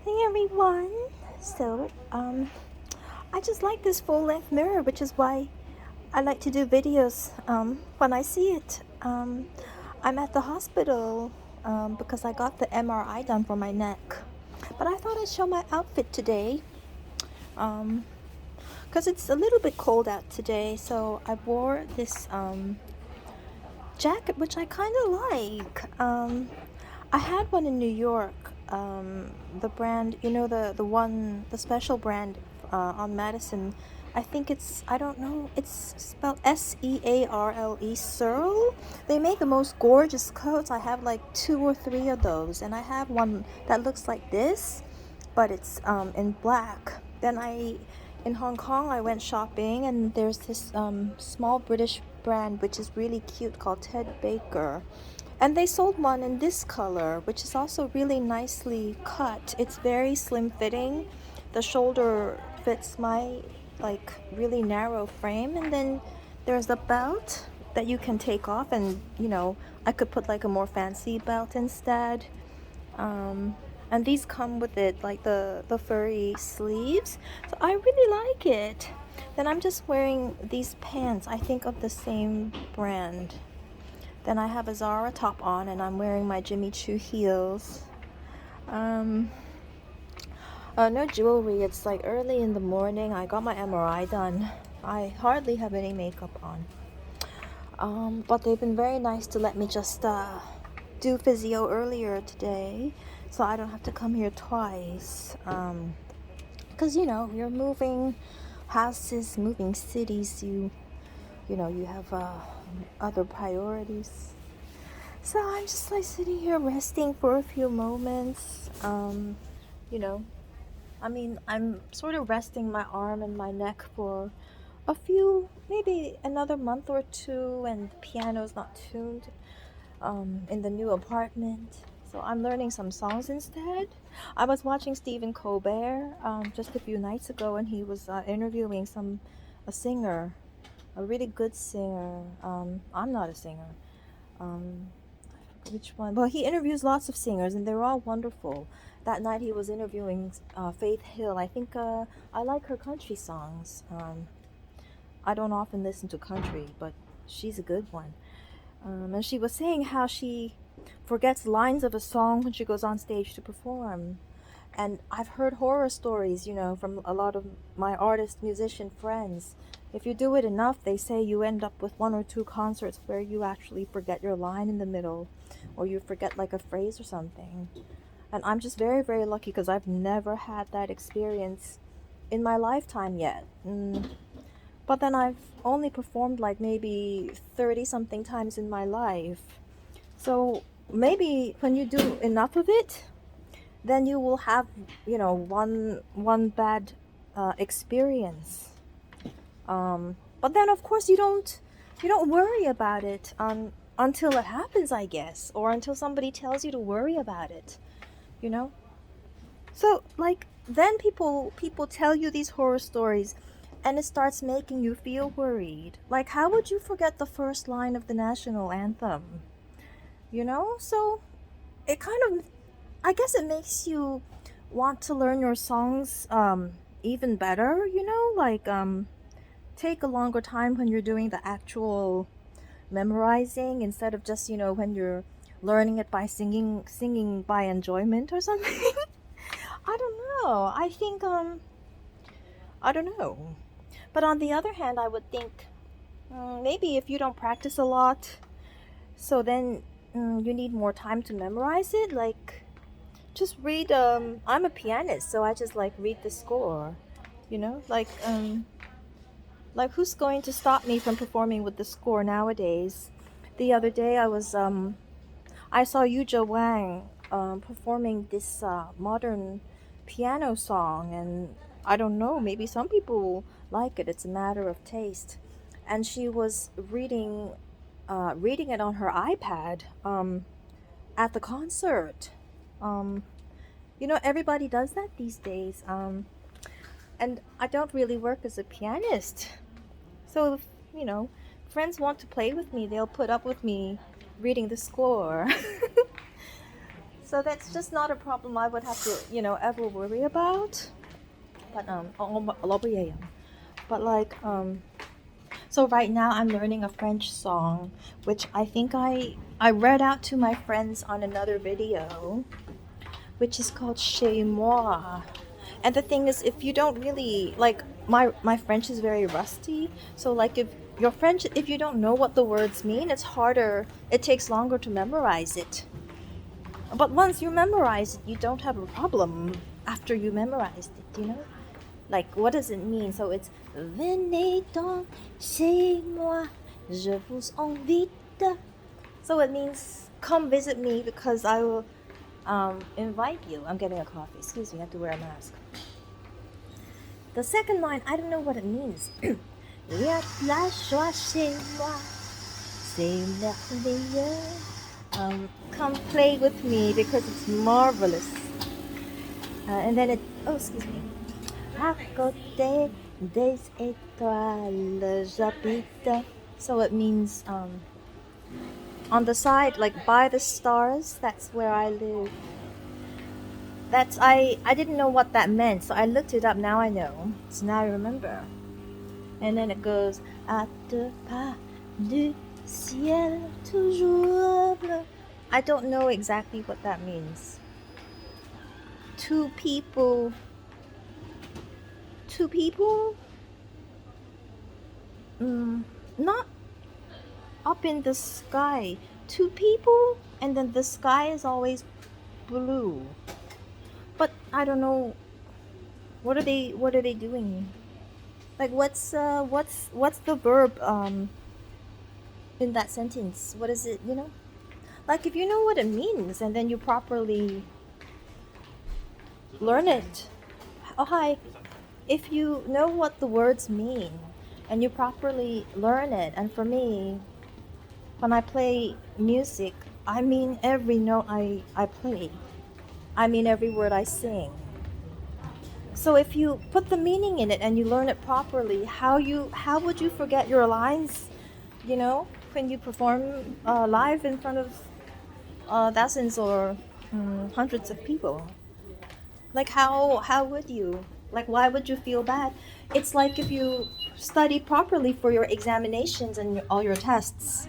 Hey everyone! So, I just like this full length mirror, which is why I like to do videos when I see it. I'm at the hospital because I got the MRI done for my neck. But I thought I'd show my outfit today because it's a little bit cold out today. So I wore this jacket, which I kind of like. I had one in New York. The brand, the special brand on Madison. I think I don't know, it's spelled Searle, Searle. They make the most gorgeous coats. I have like 2 or 3 of those, and I have one that looks like this, but it's in black. In Hong Kong, I went shopping, and there's this small British brand which is really cute called Ted Baker. And they sold one in this color, which is also really nicely cut. It's very slim fitting. The shoulder fits my like really narrow frame, and then there's the belt that you can take off, and I could put like a more fancy belt instead. And these come with it, like the furry sleeves. So I really like it. Then I'm just wearing these pants, I think of the same brand. Then I have a Zara top on, and I'm wearing my Jimmy Choo heels. Um, no jewelry. It's like early in the morning. I got my MRI done. I hardly have any makeup on. But they've been very nice to let me just do physio earlier today, so I don't have to come here twice. Because you're moving houses, moving cities. You have other priorities. So I'm just like sitting here resting for a few moments. You know, I'm sort of resting my arm and my neck for maybe another month or two, and the piano's not tuned in the new apartment. So I'm learning some songs instead. I was watching Stephen Colbert just a few nights ago, and he was interviewing a singer, a really good singer. I'm not a singer. Um, which one? Well, he interviews lots of singers, and they're all wonderful. That night he was interviewing Faith Hill. I think I like her country songs. I don't often listen to country, but she's a good one. And she was saying how she forgets lines of a song when she goes on stage to perform. And I've heard horror stories, from a lot of my artist musician friends. If you do it enough, they say you end up with 1 or 2 concerts where you actually forget your line in the middle, or you forget like a phrase or something. And I'm just very, very lucky because I've never had that experience in my lifetime yet. But then I've only performed like maybe 30 something times in my life. So maybe when you do enough of it, then you will have, one bad experience. But then of course you don't worry about it until it happens, I guess, or until somebody tells you to worry about it, you know. So like then people tell you these horror stories, and it starts making you feel worried. Like, how would you forget the first line of the national anthem? So it kind of, I guess it makes you want to learn your songs even better, like take a longer time when you're doing the actual memorizing, instead of just, when you're learning it by singing by enjoyment or something. I don't know. I don't know. But on the other hand, I would think maybe if you don't practice a lot, so then you need more time to memorize it. Like, just read. I'm a pianist, so I just like read the score. Like who's going to stop me from performing with the score nowadays? The other day, I saw Yuja Wang performing this modern piano song, and I don't know, maybe some people like it. It's a matter of taste. And she was reading it on her iPad at the concert. Um, Everybody does that these days. And I don't really work as a pianist. So if, friends want to play with me, they'll put up with me reading the score. So that's just not a problem I would have to, ever worry about. But but like so right now I'm learning a French song, which I think I read out to my friends on another video, which is called Chez Moi. And the thing is, if you don't really like my French is very rusty, so like if your French, if you don't know what the words mean, it's harder. It takes longer to memorize it. But once you memorize it, you don't have a problem after you memorized it, Like, what does it mean? So it's Venez donc chez moi, je vous invite. So it means come visit me because I will invite you. I'm getting a coffee. Excuse me, I have to wear a mask. The second line, I don't know what it means. Il y a de la joie chez moi, c'est merveilleux. Come play with me because it's marvelous. And then excuse me. À côté des étoiles, j'habite. So it means on the side, like by the stars, that's where I live. I didn't know what that meant, so I looked it up. Now I know. So now I remember. And then it goes à deux pas du ciel toujours bleu. I don't know exactly what that means. Two people. Not up in the sky. Two people, and then the sky is always blue. But I don't know. What are they doing? Like what's the verb in that sentence? What is it, Like if you know what it means and then you properly learn it. Oh hi. If you know what the words mean and you properly learn it, and for me, when I play music, I mean every note I play. I mean every word I sing. So if you put the meaning in it and you learn it properly, how would you forget your lines, when you perform live in front of thousands or hundreds of people? Like how would you? Like why would you feel bad? It's like if you study properly for your examinations and all your tests.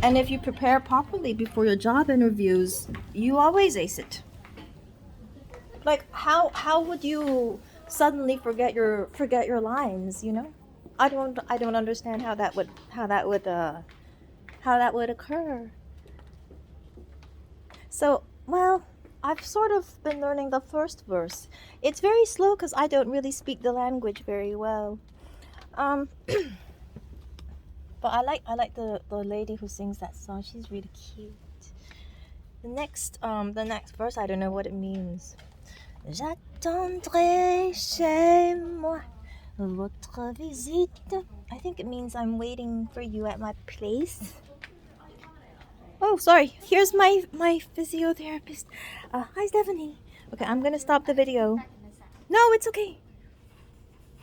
And if you prepare properly before your job interviews, you always ace it. Like how would you suddenly forget your lines, I don't understand how that would occur. So, well, I've sort of been learning the first verse. It's very slow because I don't really speak the language very well. But I like the lady who sings that song. She's really cute. The next verse, I don't know what it means. J'attendrai chez moi votre visite. I think it means I'm waiting for you at my place. Oh, sorry. Here's my physiotherapist. Hi, Stephanie. Okay, I'm gonna stop the video. No, it's okay.